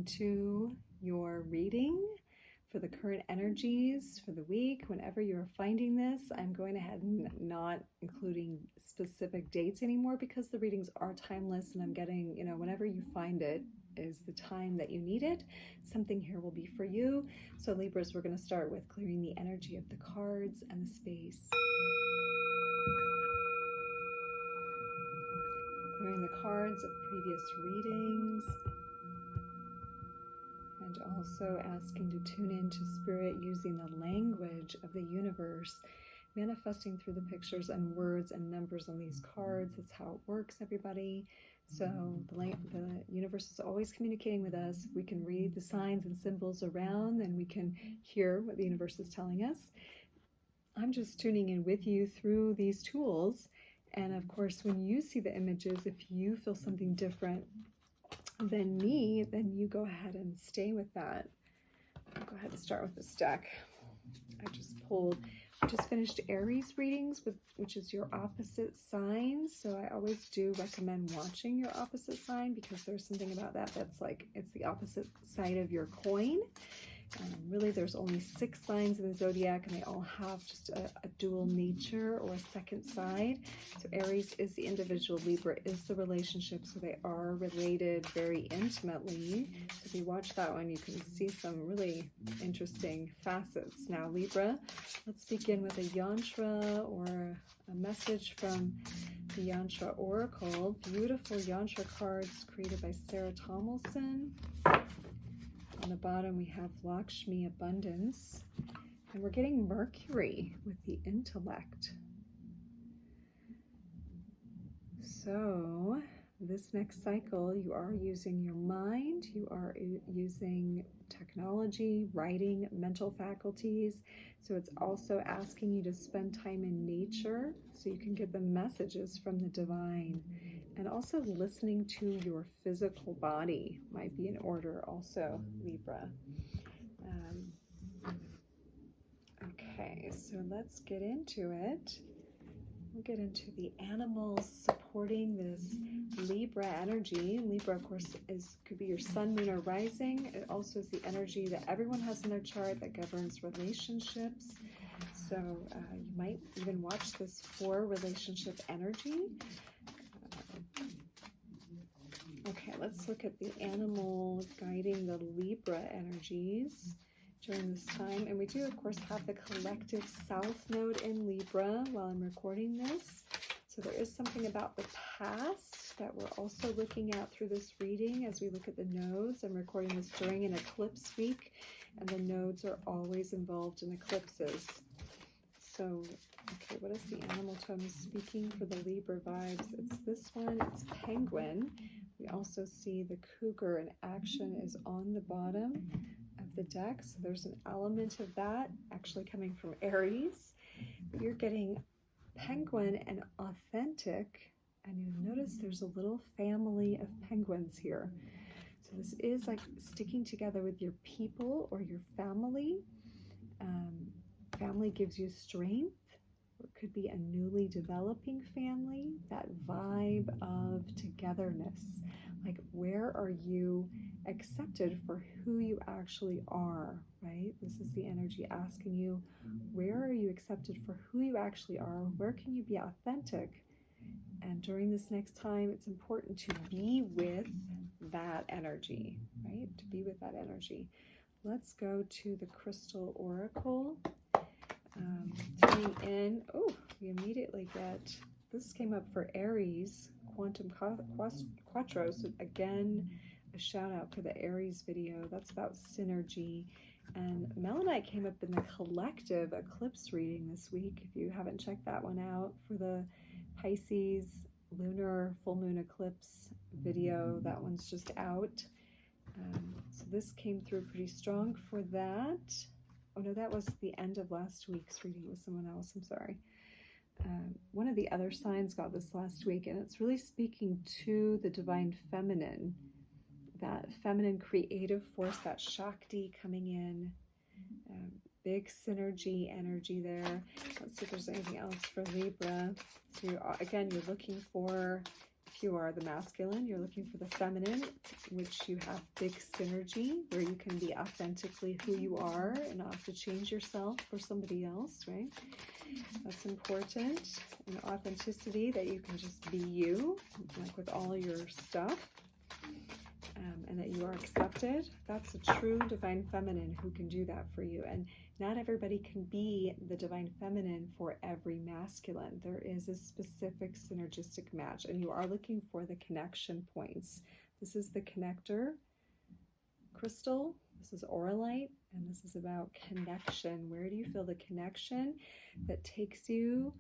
into your reading for the current energies for the week. Whenever you're finding this, I'm going ahead and not including specific dates anymore because the readings are timeless, and I'm getting, whenever you find it is the time that you need it. Something here will be for you. So Libras, we're going to start with clearing the energy of the cards and the space. Clearing the cards of previous readings. And also asking to tune into spirit using the language of the universe, manifesting through the pictures and words and numbers on these cards. That's how it works, everybody. So the universe is always communicating with us. If we can read the signs and symbols around, then we can hear what the universe is telling us. I'm just tuning in with you through these tools. And of course, when you see the images, if you feel something different than me, then you go ahead and stay with that. I'll go ahead and start with this deck. I just finished Aries readings, which is your opposite sign. So I always do recommend watching your opposite sign because there's something about that that's like, it's the opposite side of your coin. Really, there's only 6 signs in the zodiac, and they all have just a dual nature or a second side. So Aries is the individual, Libra is the relationship, so they are related very intimately. So if you watch that one, you can see some really interesting facets. Now Libra, let's begin with a yantra or a message from the Yantra Oracle. Beautiful yantra cards created by Tomilson. On the bottom, we have Lakshmi, abundance, and we're getting Mercury with the intellect. So this next cycle, you are using your mind, you are using technology, writing, mental faculties. So it's also asking you to spend time in nature so you can get the messages from the divine. And also listening to your physical body might be in order also, Libra. Okay, so let's get into it. We'll get into the animals supporting this Libra energy. Libra, of course, could be your sun, moon, or rising. It also is the energy that everyone has in their chart that governs relationships. So you might even watch this for relationship energy. Okay, let's look at the animal guiding the Libra energies during this time. And we do, of course, have the collective south node in Libra while I'm recording this. So there is something about the past that we're also looking at through this reading as we look at the nodes. I'm recording this during an eclipse week, and the nodes are always involved in eclipses. So, okay, what is the animal tone speaking for the Libra vibes? It's this one, it's penguin. We also see the cougar in action is on the bottom of the deck. So there's an element of that actually coming from Aries. But you're getting penguin and authentic. And you'll notice there's a little family of penguins here. So this is like sticking together with your people or your family. Family gives you strength. Or it could be a newly developing family, that vibe of togetherness. Like, where are you accepted for who you actually are, right? This is the energy asking you, where are you accepted for who you actually are? Where can you be authentic? And during this next time, it's important to be with that energy, right? To be with that energy. Let's go to the Crystal Oracle. Tuning in, we immediately get, this came up for Aries, Quantum Quattro, so again, a shout out for the Aries video, that's about synergy, and Melanite came up in the collective eclipse reading this week, if you haven't checked that one out, for the Pisces lunar full moon eclipse video, that one's just out, so this came through pretty strong for that. Oh no, that was the end of last week's reading with someone else, I'm sorry. One of the other signs got this last week, and it's really speaking to the divine feminine, that feminine creative force, that Shakti coming in, big synergy energy there. Let's see if there's anything else for Libra. So again, you're looking for If you are the masculine, you're looking for the feminine, which you have big synergy, where you can be authentically who you are and not have to change yourself for somebody else, right? That's important. And authenticity, that you can just be you, like with all your stuff, and that you are accepted. That's a true divine feminine who can do that for you. And not everybody can be the divine feminine for every masculine. There is a specific synergistic match, and you are looking for the connection points. This is the connector crystal. This is auralite, and this is about connection. Where do you feel the connection that takes you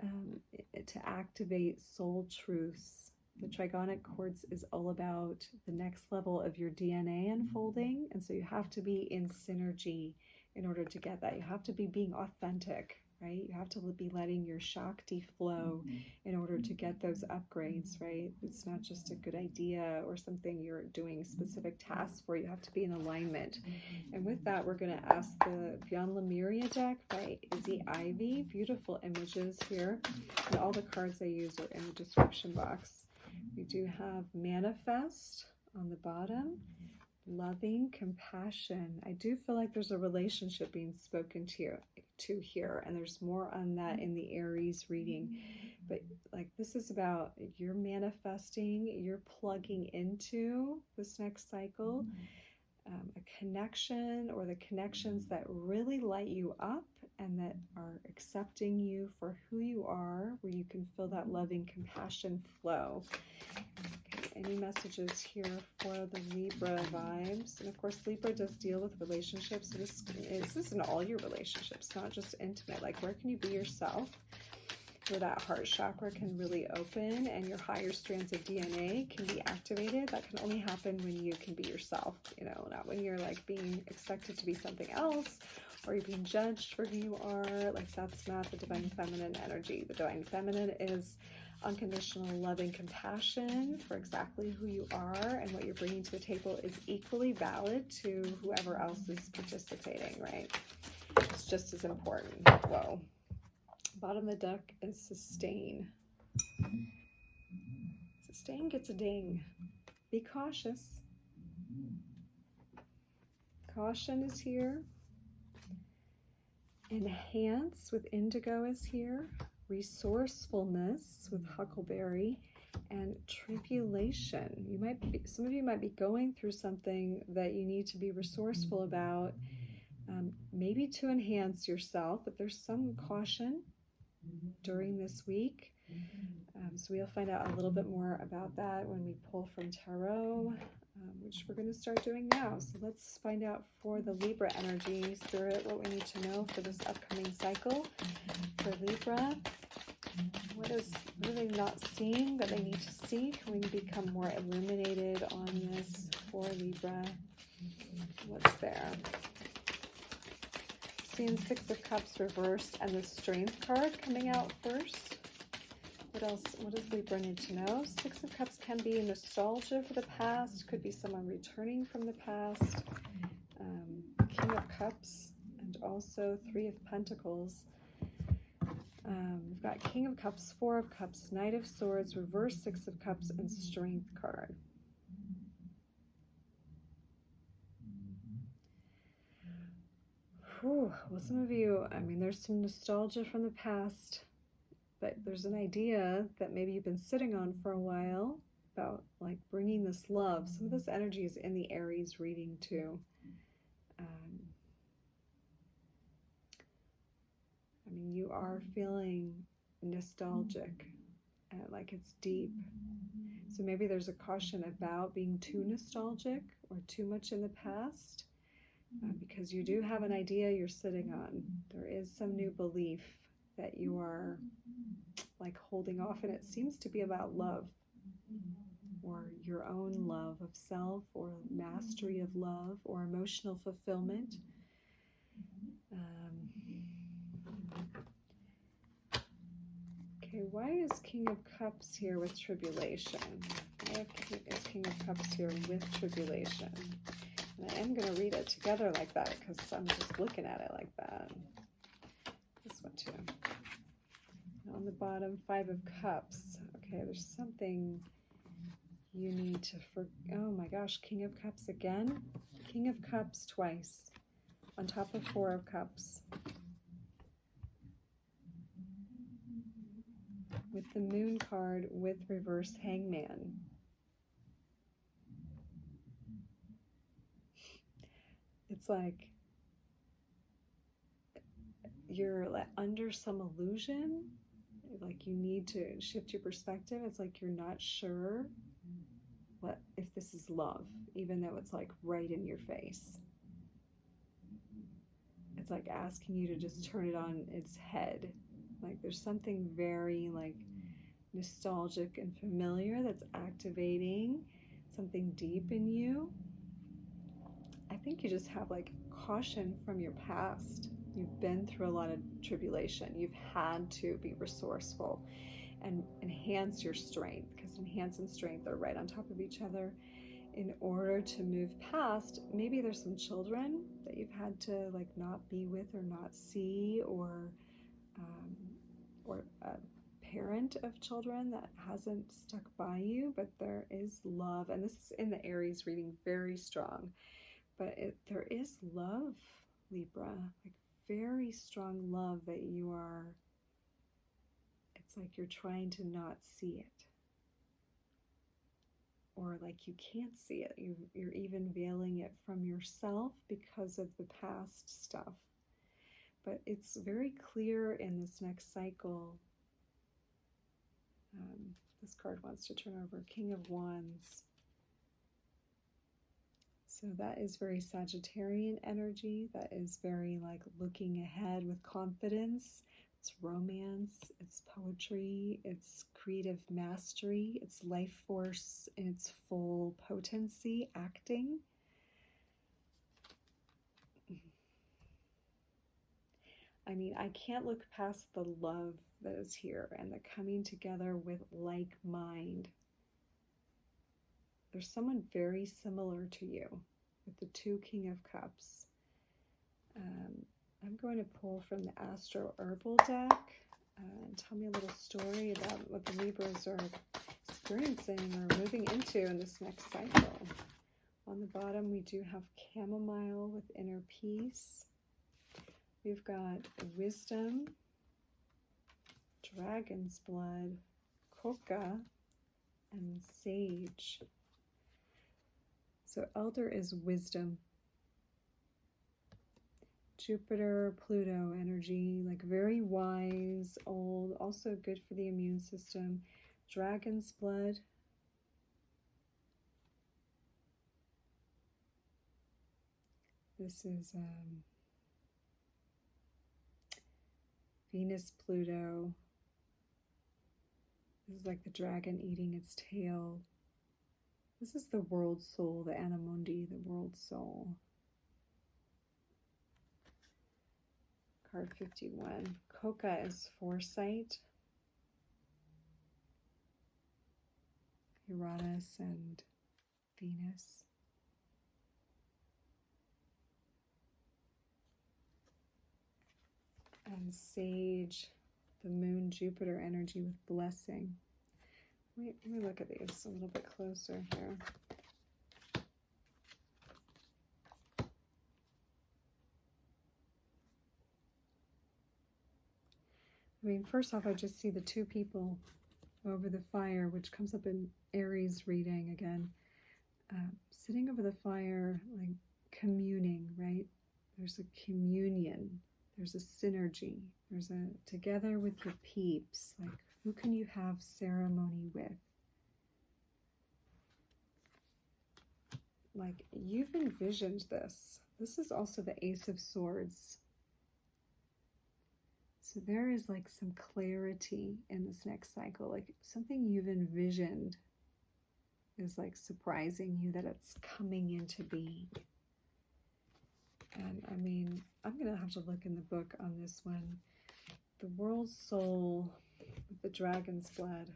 to activate soul truths? The trigonic quartz is all about the next level of your DNA unfolding, and so you have to be in synergy in order to get that. You have to be being authentic, right? You have to be letting your Shakti flow in order to get those upgrades, right? It's not just a good idea or something you're doing specific tasks for. You have to be in alignment. And with that, we're going to ask the Beyond Lemuria deck by Izzy Ivy. Beautiful images here. And all the cards I use are in the description box. We do have Manifest on the bottom. Loving compassion. I do feel like there's a relationship being spoken to here, and there's more on that in the Aries reading. But like, this is about you're manifesting, you're plugging into this next cycle, a connection, or the connections that really light you up and that are accepting you for who you are, where you can feel that loving compassion flow. Okay, any messages here for the Libra vibes? And of course, Libra does deal with relationships. So this is in all your relationships, not just intimate. Like, where can you be yourself? Where that heart chakra can really open and your higher strands of DNA can be activated. That can only happen when you can be yourself, you know, not when you're like being expected to be something else, or you're being judged for who you are. Like, that's not the divine feminine energy. The divine feminine is unconditional loving compassion for exactly who you are, and what you're bringing to the table is equally valid to whoever else is participating, right? It's just as important. Whoa. Bottom of the deck is sustain. Sustain gets a ding. Be cautious. Caution is here. Enhance with indigo is here. Resourcefulness with huckleberry, and tribulation. Some of you might be going through something that you need to be resourceful about, maybe to enhance yourself, but there's some caution during this week. So we'll find out a little bit more about that when we pull from tarot, which we're going to start doing now. So let's find out for the Libra energy, Spirit, what we need to know for this upcoming cycle for Libra. What are they not seeing that they need to see? Can we become more illuminated on this for Libra? What's there? Seeing Six of Cups reversed and the Strength card coming out first. What else? What does Libra need to know? Six of Cups can be nostalgia for the past. Could be someone returning from the past. King of Cups and also Three of Pentacles. We've got King of Cups, Four of Cups, Knight of Swords, reverse Six of Cups, and Strength card. Well, some of you, I mean, there's some nostalgia from the past, but there's an idea that maybe you've been sitting on for a while about like bringing this love. Some of this energy is in the Aries reading too. I mean, you are feeling nostalgic, like it's deep. So maybe there's a caution about being too nostalgic or too much in the past. Because you do have an idea you're sitting on. There is some new belief that you are like holding off, and it seems to be about love, or your own love of self, or mastery of love, or emotional fulfillment. Okay, why is King of Cups here with tribulation? Why is King of Cups here with tribulation? And I am going to read it together like that because I'm just looking at it like that. This one too. And on the bottom, Five of Cups. Okay, Okay, there's something you need to oh my gosh, King of Cups again. King of Cups twice on top of Four of Cups. With the Moon card with reverse Hangman. It's like you're like under some illusion, like you need to shift your perspective. It's like you're not sure what if this is love, even though it's like right in your face. It's like asking you to just turn it on its head. Like there's something very like nostalgic and familiar that's activating something deep in you. I think you just have like caution from your past. You've been through a lot of tribulation. You've had to be resourceful and enhance your strength, because enhance and strength are right on top of each other in order to move past. Maybe there's some children that you've had to like not be with or not see, or a parent of children that hasn't stuck by you, but there is love. And this is in the Aries reading, very strong. But there is love, Libra, like very strong love that you are, it's like you're trying to not see it. Or like you can't see it. You're even veiling it from yourself because of the past stuff. But it's very clear in this next cycle. This card wants to turn over, King of Wands. So that is very Sagittarian energy. That is very like looking ahead with confidence. It's romance, it's poetry, it's creative mastery, it's life force in its full potency, acting. I mean, I can't look past the love that is here and the coming together with like mind. There's someone very similar to you with the two King of Cups. I'm going to pull from the Herbal deck and tell me a little story about what the Libras are experiencing or moving into in this next cycle. On the bottom, we do have Chamomile with Inner Peace. We've got Wisdom, Dragon's Blood, Coca, and Sage. So Elder is wisdom. Jupiter, Pluto energy, like very wise, old, also good for the immune system. Dragon's blood. This is Venus, Pluto. This is like the dragon eating its tail. This is the world soul, the Anamundi, the world soul. Card 51. Coca is foresight. Uranus and Venus. And Sage, the Moon, Jupiter energy with blessing. Let me look at these a little bit closer here. I mean, first off, I just see the two people over the fire, which comes up in Aries reading again. Sitting over the fire, like communing, right? There's a communion. There's a synergy. There's a together with your peeps. Like, who can you have ceremony with? Like, you've envisioned this. This is also the Ace of Swords. So there is like some clarity in this next cycle, like something you've envisioned is like surprising you that it's coming into being. And I mean, I'm going to have to look in the book on this one. The World Soul with the Dragon's Blood.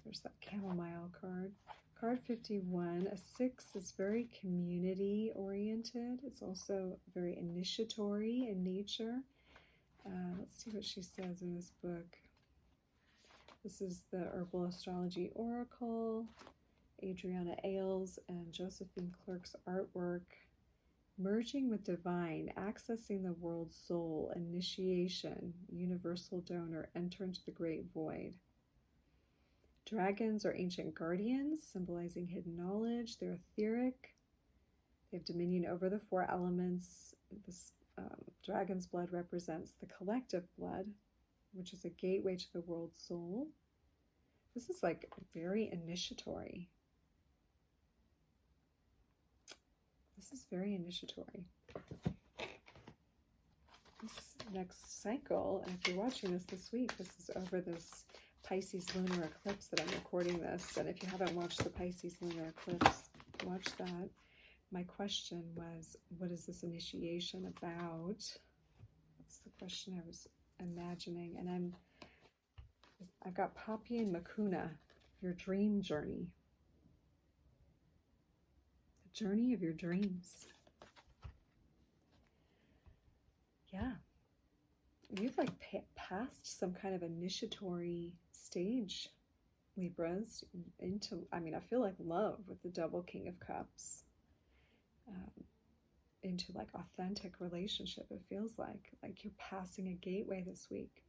There's that Chamomile card. Card 51, a 6 is very community oriented. It's also very initiatory in nature. Let's see what she says in this book. This is the Herbal Astrology Oracle, Adriana Ayales and Josephine Clerk's artwork. Merging with divine, accessing the world soul, initiation, universal donor, enter into the great void. Dragons are ancient guardians, symbolizing hidden knowledge. They're etheric. They have dominion over the 4 elements. This dragon's blood represents the collective blood, which is a gateway to the world soul. This is like very initiatory. This is very initiatory. This next cycle, and if you're watching this week, this is over this Pisces lunar eclipse that I'm recording this. And if you haven't watched the Pisces lunar eclipse, watch that. My question was, what is this initiation about? That's the question I was imagining. And I've got Poppy and Makuna, your dream journey. The journey of your dreams. Yeah. You've like passed some kind of initiatory stage, Libras, into, I mean, I feel like love with the double King of Cups. Into like authentic relationship, it feels like you're passing a gateway this week.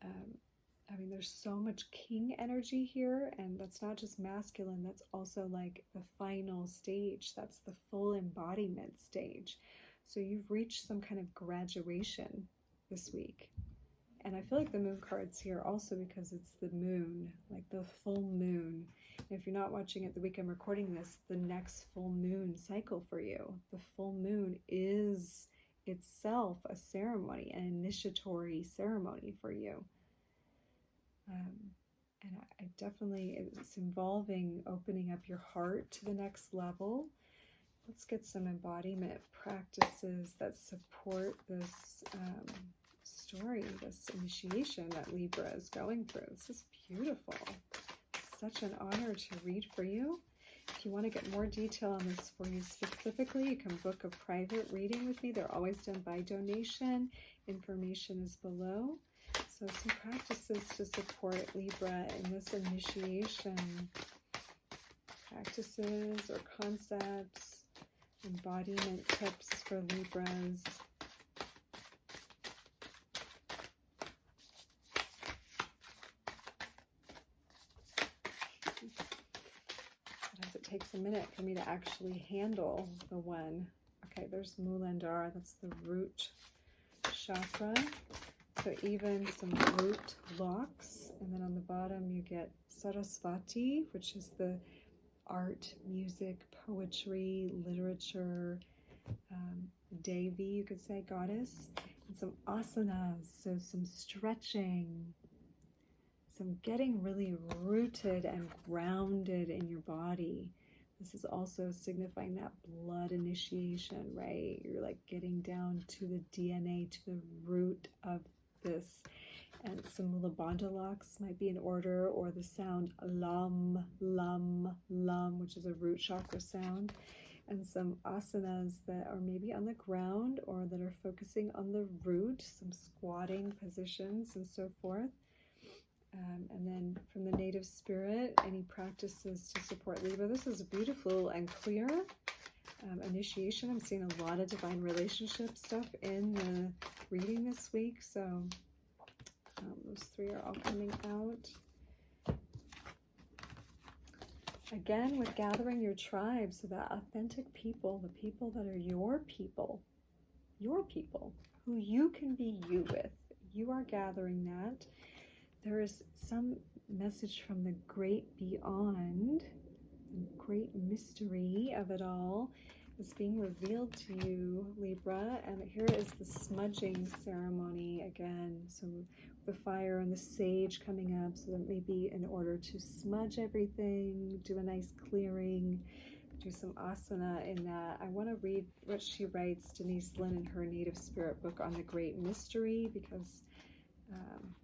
I mean, there's so much king energy here, and that's not just masculine, that's also like the final stage, that's the full embodiment stage. So you've reached some kind of graduation this week. And I feel like the moon card's here also because it's the moon, like the full moon. And if you're not watching it the week I'm recording this, the next full moon cycle for you, the full moon is itself a ceremony, an initiatory ceremony for you. And I definitely, it's involving opening up your heart to the next level. Let's get some embodiment practices that support this story, this initiation that Libra is going through. This is beautiful. Such an honor to read for you. If you want to get more detail on this for you specifically, you can book a private reading with me. They're always done by donation. Information is below. So some practices to support Libra in this initiation. Practices or concepts, embodiment tips for Libras. Sometimes it takes a minute for me to actually handle the one. Okay, there's Mulandhara, that's the root chakra. So even some root locks, and then on the bottom you get Sarasvati, which is the art, music, poetry, literature, Devi, you could say, goddess, and some asanas, so some stretching, some getting really rooted and grounded in your body. This is also signifying that blood initiation, right? You're like getting down to the DNA, to the root of this. And some Mulabandha locks might be in order, or the sound lam, lam, lam, which is a root chakra sound. And some asanas that are maybe on the ground or that are focusing on the root, some squatting positions and so forth. And then from the native spirit, any practices to support Libra. This is beautiful and clear initiation. I'm seeing a lot of divine relationship stuff in the reading this week. So those 3 are all coming out. Again, with gathering your tribe, so that authentic people, the people that are your people, who you can be you with, you are gathering that. There is some message from the great beyond, the great mystery of it all is being revealed to you, Libra. And here is the smudging ceremony again. So the fire and the sage coming up, so that maybe in order to smudge everything, do a nice clearing, do some asana in that. I want to read what she writes, Denise Linn, in her Native Spirit book on the great mystery, because I'm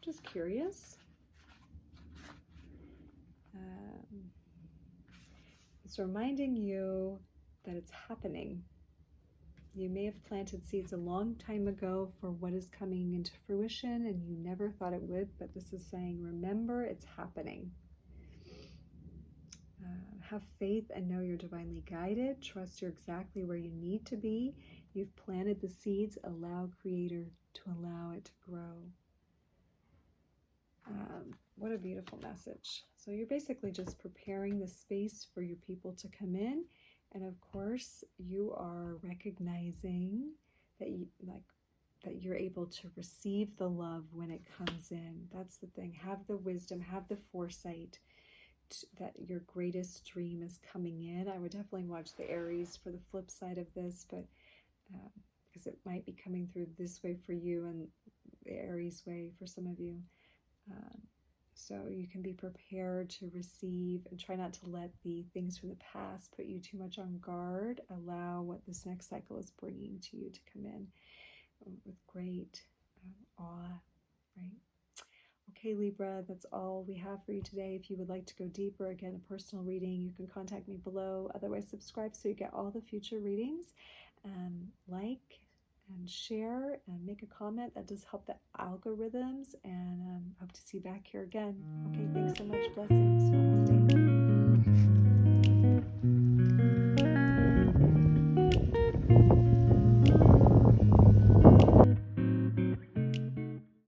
just curious. It's reminding you that it's happening. You may have planted seeds a long time ago for what is coming into fruition, and you never thought it would, but this is saying, remember, it's happening. Have faith and know you're divinely guided. Trust you're exactly where you need to be. You've planted the seeds. Allow Creator to allow it to grow. What a beautiful message. So you're basically just preparing the space for your people to come in. And of course, you are recognizing that that you're able to receive the love when it comes in. That's the thing. Have the wisdom, have the foresight that your greatest dream is coming in. I would definitely watch the Aries for the flip side of this, but because it might be coming through this way for you and the Aries way for some of you. So you can be prepared to receive and try not to let the things from the past put you too much on guard. Allow what this next cycle is bringing to you to come in with great awe, right? Okay, Libra, that's all we have for you today. If you would like to go deeper, again, a personal reading, you can contact me below. Otherwise, subscribe so you get all the future readings. Like and share and make a comment. That does help the algorithms, and hope to see you back here again. Okay, thanks so much. Blessings. Namaste.